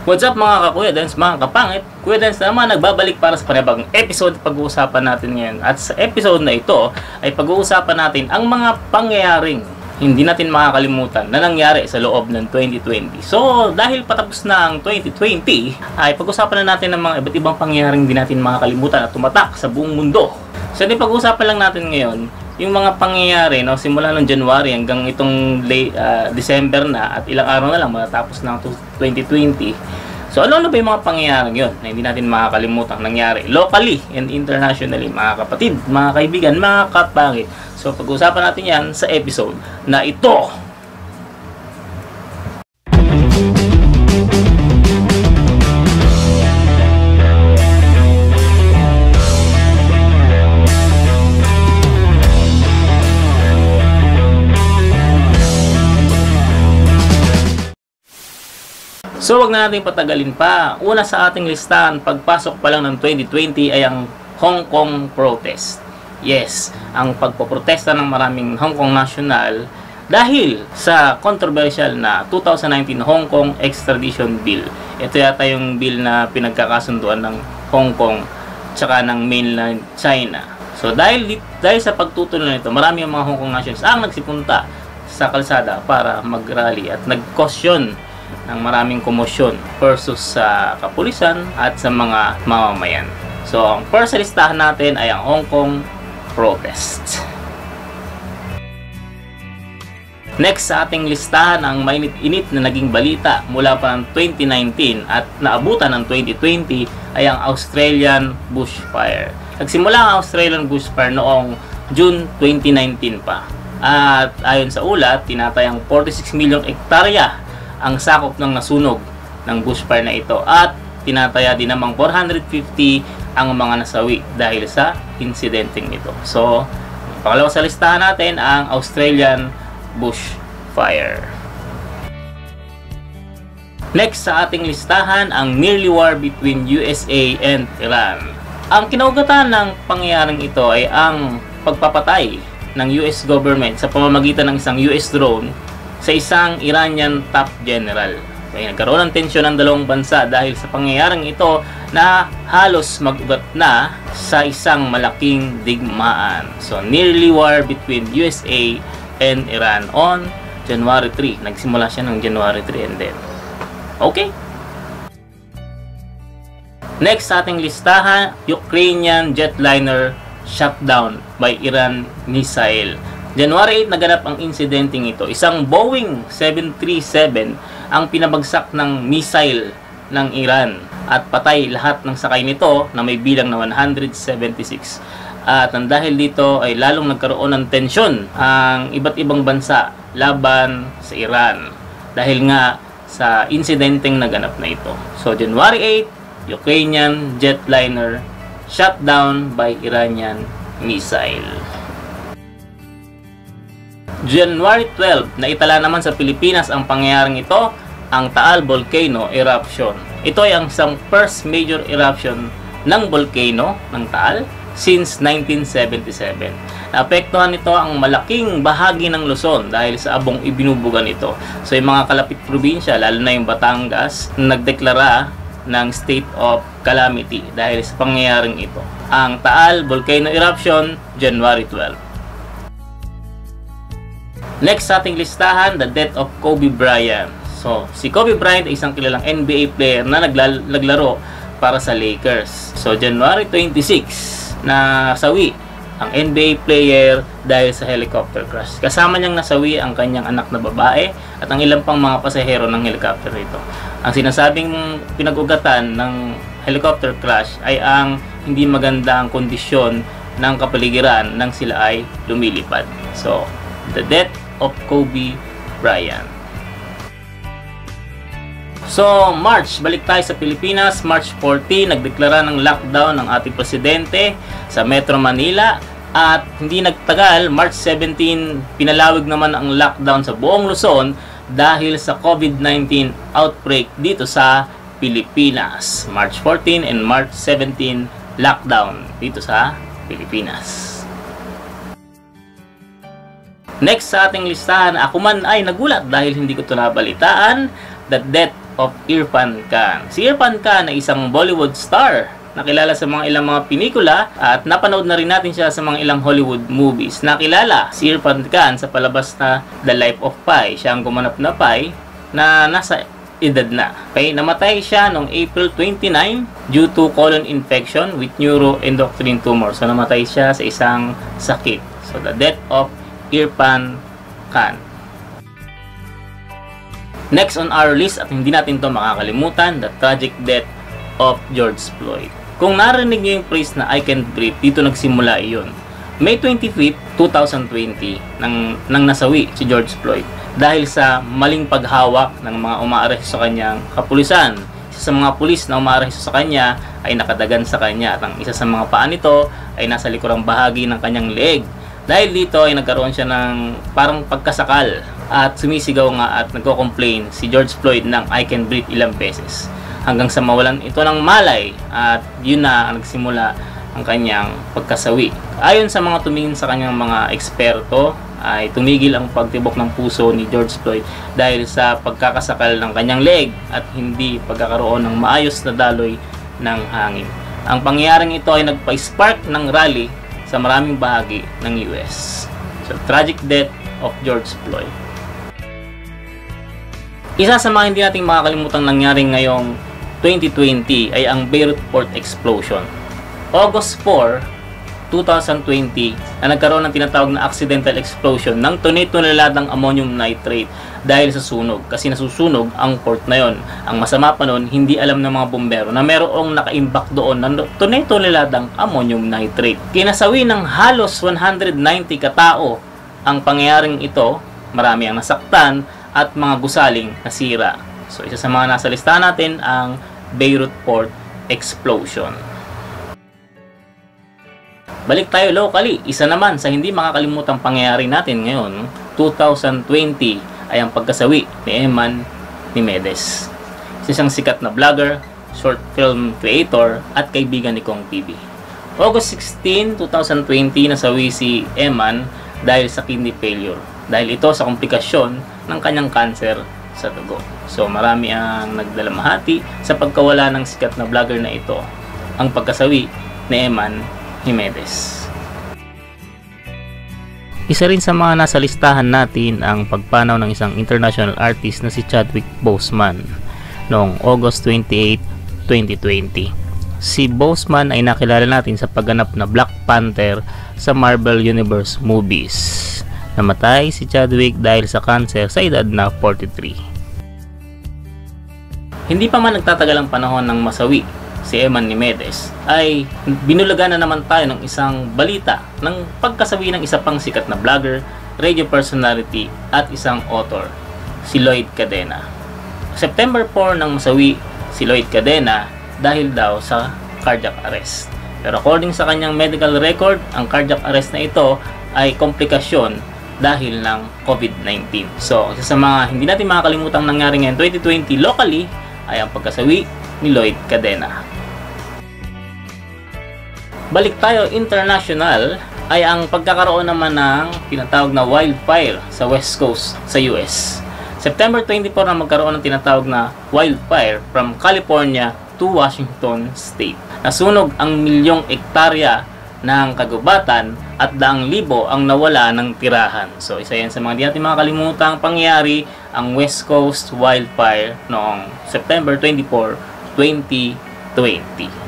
What's up mga kakuya dance, mga kapangit? Kuya Dance naman nagbabalik para sa panibagong episode. Pag-uusapan natin ngayon. At sa episode na ito ay pag-uusapan natin ang mga pangyayaring hindi natin makakalimutan na nangyari sa loob ng 2020. So dahil patapos na ang 2020 ay pag-usapan na natin ng mga iba't ibang pangyayaring hindi natin makakalimutan at tumatak sa buong mundo. So yung pag-uusapan lang natin ngayon yung mga pangyayari simula ng January hanggang itong December na at ilang araw na lang matatapos ng 2020. So ano ba yung mga pangyayaring yun na hindi natin makakalimutan nangyari locally and internationally, mga kapatid, mga kaibigan, mga kapangit. So pag-usapan natin yan sa episode na ito. So wag na natin patagalin pa. Una sa ating listahan, pagpasok pa lang ng 2020 ay ang Hong Kong protest. Yes, ang pagpoprotesta ng maraming Hong Kong national dahil sa controversial na 2019 Hong Kong Extradition Bill. Ito yata yung bill na pinagkakasunduan ng Hong Kong tsaka ng mainland China. So dahil sa pagtutuloy nito, marami yung mga Hong Kong nationals ang nagsipunta sa kalsada para mag-rally at nag-caution ng maraming komosyon versus sa kapulisan at sa mga mamamayan. So, ang first sa listahan natin ay ang Hong Kong protest. Next sa ating listahan, ang mainit-init na naging balita mula pa ng 2019 at naabutan ng 2020 ay ang Australian bushfire. Nagsimula ang Australian bushfire noong June 2019 pa. At ayon sa ulat, tinatayang 46 milyong hektarya ang sakop ng nasunog ng bushfire na ito at tinataya din namang 450 ang mga nasawi dahil sa insidenteng ito. So, pangalawa sa listahan natin ang Australian bushfire. Next sa ating listahan ang nearly war between USA and Iran. Ang kinaugatan ng pangyayaring ito ay ang pagpapatay ng US government sa pamamagitan ng isang US drone sa isang Iranian top general. Kaya nagkaroon ng tensyon ng dalawang bansa dahil sa pangyayaring ito na halos mag-ugat na sa isang malaking digmaan. So, nearly war between USA and Iran on January 3. Nagsimula siya ng January 3 and then. Okay. Next sa ating listahan, Ukrainian jetliner shot down by Iran missile. January 8 naganap ang insidenteng ito. Isang Boeing 737 ang pinabagsak ng missile ng Iran at patay lahat ng sakay nito na may bilang na 176. At ang dahil dito ay lalong nagkaroon ng tensyon ang iba't ibang bansa laban sa Iran dahil nga sa insidenteng naganap na ito. So January 8, Ukrainian jetliner shot down by Iranian missile. January 12, naitala naman sa Pilipinas ang pangyayaring ito, ang Taal Volcano Eruption. Ito ay ang isang first major eruption ng volcano ng Taal since 1977. Naapektuhan nito ang malaking bahagi ng Luzon dahil sa abong ibinubuga nito. So yung mga kalapit probinsya, lalo na yung Batangas, nagdeklara ng state of calamity dahil sa pangyayaring ito. Ang Taal Volcano Eruption, January 12. Next sa ating listahan, the death of Kobe Bryant. So, si Kobe Bryant ay isang kilalang NBA player na naglaro para sa Lakers. So, January 26, nasawi ang NBA player dahil sa helicopter crash. Kasama niyang nasawi ang kanyang anak na babae at ang ilang pang mga pasahero ng helicopter ito. Ang sinasabing pinag-ugatan ng helicopter crash ay ang hindi magandang kondisyon ng kapaligiran nang sila ay lumilipad. So, the death of Kobe Bryant. So, March, balik tayo sa Pilipinas. March 14, nagdeklara ng lockdown ng ating presidente sa Metro Manila. At hindi nagtagal, March 17, pinalawig naman ang lockdown sa buong Luzon dahil sa COVID-19 outbreak dito sa Pilipinas. March 14 and March 17, lockdown dito sa Pilipinas. Next sa ating listahan, ako man ay nagulat dahil hindi ko ito nabalitaan, the death of Irfan Khan. Si Irfan Khan ay isang Bollywood star nakilala sa mga ilang mga pelikula at napanood na rin natin siya sa mga ilang Hollywood movies. Nakilala si Irfan Khan sa palabas na The Life of Pi. Siya ang gumanap na Pi na nasa edad na. Okay, namatay siya noong April 29 due to colon infection with neuroendocrine tumor. So namatay siya sa isang sakit. So the death of Irfan Khan. Next on our list, at hindi natin to makakalimutan, the tragic death of George Floyd. Kung narinig niyo yung phrase na I can't breathe, dito nagsimula iyon. May 25, 2020 nang nasawi si George Floyd dahil sa maling paghawak ng mga umaaresto sa kanyang kapulisan. Isa sa mga pulis na umaaresto sa kanya ay nakadagan sa kanya at ang isa sa mga paa nito ay nasa likurang bahagi ng kanyang leeg. Dahil dito ay nagkaroon siya ng parang pagkasakal at sumisigaw nga at nagko-complain si George Floyd ng I can't breathe ilang beses. Hanggang sa mawalan ito ng malay at yun na ang nagsimula ang kanyang pagkasawi. Ayon sa mga tumingin sa kanyang mga eksperto, ay tumigil ang pagtibok ng puso ni George Floyd dahil sa pagkakasakal ng kanyang leg at hindi pagkakaroon ng maayos na daloy ng hangin. Ang pangyayaring ito ay nagpa-spark ng rally sa maraming bahagi ng US. So, tragic death of George Floyd. Isa sa mga hindi nating makakalimutang nangyari ngayong 2020 ay ang Beirut Port Explosion. August 4, 2020 na nagkaroon ng tinatawag na accidental explosion ng tonelalang ammonium nitrate dahil sa sunog, kasi nasusunog ang port na yon. Ang masama pa nun, hindi alam ng mga bumbero na merong nakaimbak doon ng tonelalang ammonium nitrate. Kinasawi ng halos 190 katao ang pangyayaring ito, marami ang nasaktan at mga gusaling nasira. So isa sa mga nasa listahan natin ang Beirut Port Explosion. Balik tayo locally. Isa naman sa hindi makakalimutang pangyayari natin ngayon, 2020, ay ang pagkasawi ni Eman Nimedes. Isang sikat na vlogger, short film creator, at kaibigan ni Kong TV. August 16, 2020, nasawi si Eman dahil sa kidney failure. Dahil ito sa komplikasyon ng kanyang cancer sa dugo. So marami ang nagdalamhati sa pagkawala ng sikat na vlogger na ito, ang pagkasawi ni Eman Nimedes. Isa rin sa mga nasa listahan natin ang pagpanaw ng isang international artist na si Chadwick Boseman noong August 28, 2020. Si Boseman ay nakilala natin sa pagganap na Black Panther sa Marvel Universe movies. Namatay si Chadwick dahil sa cancer sa edad na 43. Hindi pa man nagtatagal ang panahon ng masawi si Eman Nimedes, ay binulagan na naman tayo ng isang balita ng pagkasawi ng isa pang sikat na vlogger, radio personality at isang author, si Lloyd Cadena. September 4 nang masawi si Lloyd Cadena dahil daw sa cardiac arrest. Pero according sa kanyang medical record, ang cardiac arrest na ito ay komplikasyon dahil ng COVID-19. So, isa sa mga hindi natin makakalimutang nangyari ngayon 2020 locally ay ang pagkasawi ni Lloyd Cadena. Balik tayo international ay ang pagkakaroon naman ng tinatawag na wildfire sa West Coast sa US. September 24 na magkaroon ng tinatawag na wildfire from California to Washington State. Nasunog ang milyong ektarya ng kagubatan at daang libo ang nawala ng tirahan. So isa yan sa mga di natin makakalimutang pangyayari, ang West Coast wildfire noong September 24, 2020.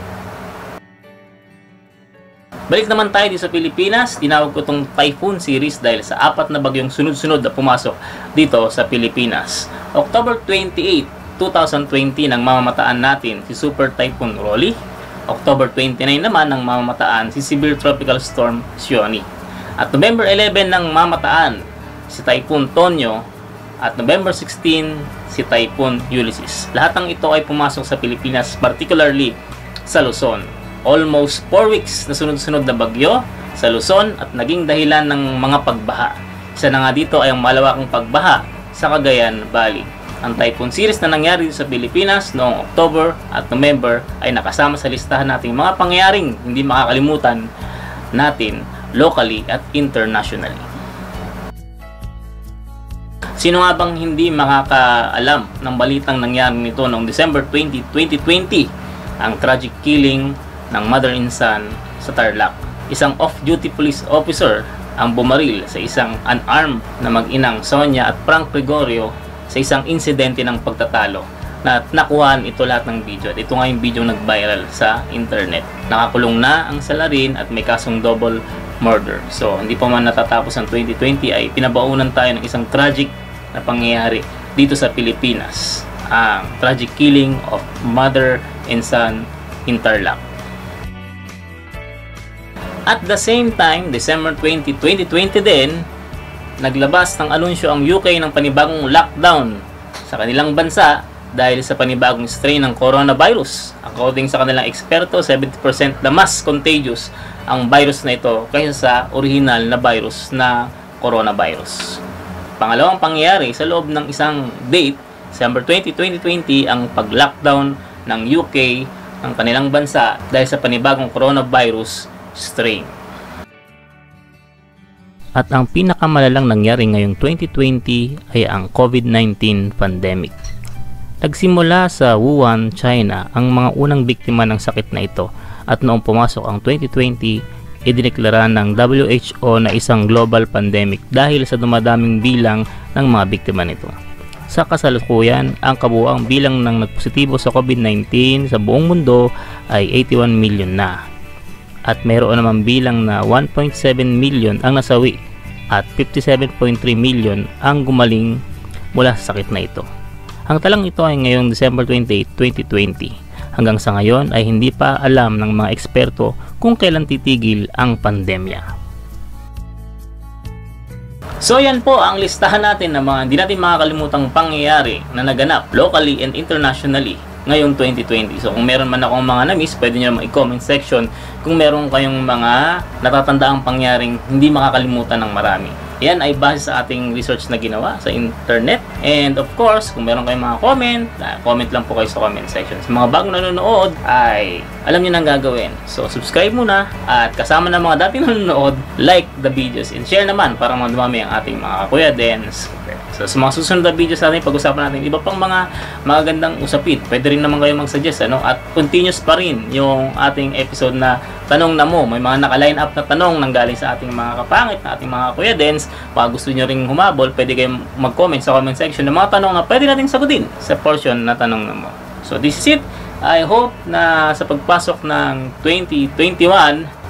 Balik naman tayo dito sa Pilipinas. Tinawag ko itong typhoon series dahil sa 4 na bagyong sunod-sunod na pumasok dito sa Pilipinas. October 28, 2020 nang mamamataan natin si Super Typhoon Rolly. October 29 naman nang mamamataan si Severe Tropical Storm Sioni. At November 11 nang mamataan si Typhoon Tonyo. At November 16 si Typhoon Ulysses. Lahat ng ito ay pumasok sa Pilipinas, particularly sa Luzon. Almost 4 weeks na sunod-sunod na bagyo sa Luzon at naging dahilan ng mga pagbaha. Isa na nga dito ay ang malawakang pagbaha sa Cagayan Valley. Ang typhoon series na nangyari sa Pilipinas noong October at November ay nakasama sa listahan nating mga pangyayaring hindi makakalimutan natin locally at internationally. Si Sino nga bang hindi makakaalam ng balitang nangyari nito noong December 20, 2020, ang tragic killing ng mother and son sa Tarlac. Isang off-duty police officer ang bumaril sa isang unarmed na mag-inang Sonia at Frank Gregorio sa isang insidente ng pagtatalo na nakuhaan ito lahat ng video. At ito nga yung video nag-viral sa internet. Nakakulong na ang salarin at may kasong double murder. So, hindi pa man natatapos ang 2020 ay pinabaunan tayo ng isang tragic na pangyayari dito sa Pilipinas. Ang tragic killing of mother and son in Tarlac. At the same time, December 20, 2020 din, naglabas ng anunsyo ang UK ng panibagong lockdown sa kanilang bansa dahil sa panibagong strain ng coronavirus. According sa kanilang eksperto, 70% na mas contagious ang virus na ito kaysa sa original na virus na coronavirus. Pangalawang pangyayari sa loob ng isang date, December 20, 2020, ang pag-lockdown ng UK ng kanilang bansa dahil sa panibagong coronavirus strain. At ang pinakamalalang nangyari ngayong 2020 ay ang COVID-19 pandemic. Nagsimula sa Wuhan, China ang mga unang biktima ng sakit na ito at noong pumasok ang 2020, idineklara ng WHO na isang global pandemic dahil sa dumadaming bilang ng mga biktima nito. Sa kasalukuyan, ang kabuuang bilang ng nagpositibo sa COVID-19 sa buong mundo ay 81 million na. At mayroon naman bilang na 1.7 million ang nasawi at 57.3 million ang gumaling mula sa sakit na ito. Ang talang ito ay ngayong December 28, 2020. Hanggang sa ngayon ay hindi pa alam ng mga eksperto kung kailan titigil ang pandemya. So yan po ang listahan natin ng mga hindi natin makakalimutang pangyayari na naganap locally and internationally ngayong 2020. So kung meron man akong mga na-miss, pwede nyo naman i-comment section kung meron kayong mga natatandaang pangyaring hindi makakalimutan ng marami. Yan ay base sa ating research na ginawa sa internet. And of course, kung meron kayong mga comment lang po kayo sa comment section. Sa mga bagong nanonood ay alam niyo nang gagawin. So subscribe muna at kasama ng mga dating nanonood, like the videos and share naman para dumami ang ating mga Kuya Dens. So sa mga susunod na videos natin, pag-usapan natin iba pang mga magagandang usapin. Pwede rin naman kayo mag-suggest, ano? At continuous pa rin yung ating episode na Tanong na Mo. May mga naka-line up na tanong nanggaling sa ating mga kapangit na ating mga Kuya Dens. Pag gusto nyo ring humabol, pwede kayong mag-comment sa comment section ng mga tanong na pwede natin sagutin sa portion na Tanong na Mo. So this is it. I hope na sa pagpasok ng 2021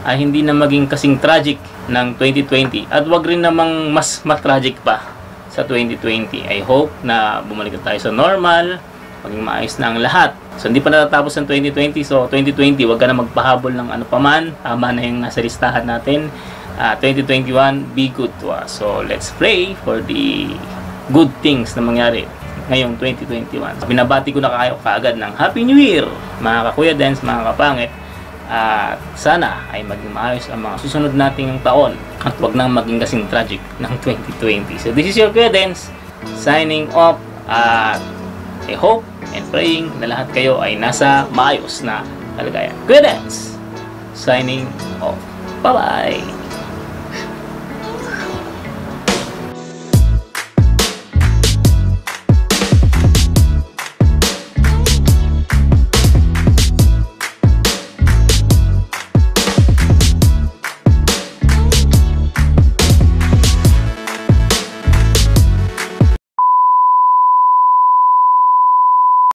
ay hindi na maging kasing tragic ng 2020 at wag rin namang mas matragic pa sa 2020. I hope na bumalik tayo sa normal, maging maayos na ang lahat. So hindi pa natatapos ang 2020, so 2020 wag ka na magpahabol ng ano pa man, tama na yung nasa listahan natin. 2021, be good to us. So let's pray for the good things na mangyari ngayong 2021. Binabati ko na kayo kaagad ng Happy New Year, mga kakuya Dens, mga kapangit. At sana ay maging maayos ang mga susunod nating taon at wag nang maging kasing tragic ng 2020. So this is your Kuya Dens signing off, at I hope and praying na lahat kayo ay nasa maayos na kalagayan. Kuya Dens signing off. Bye-bye!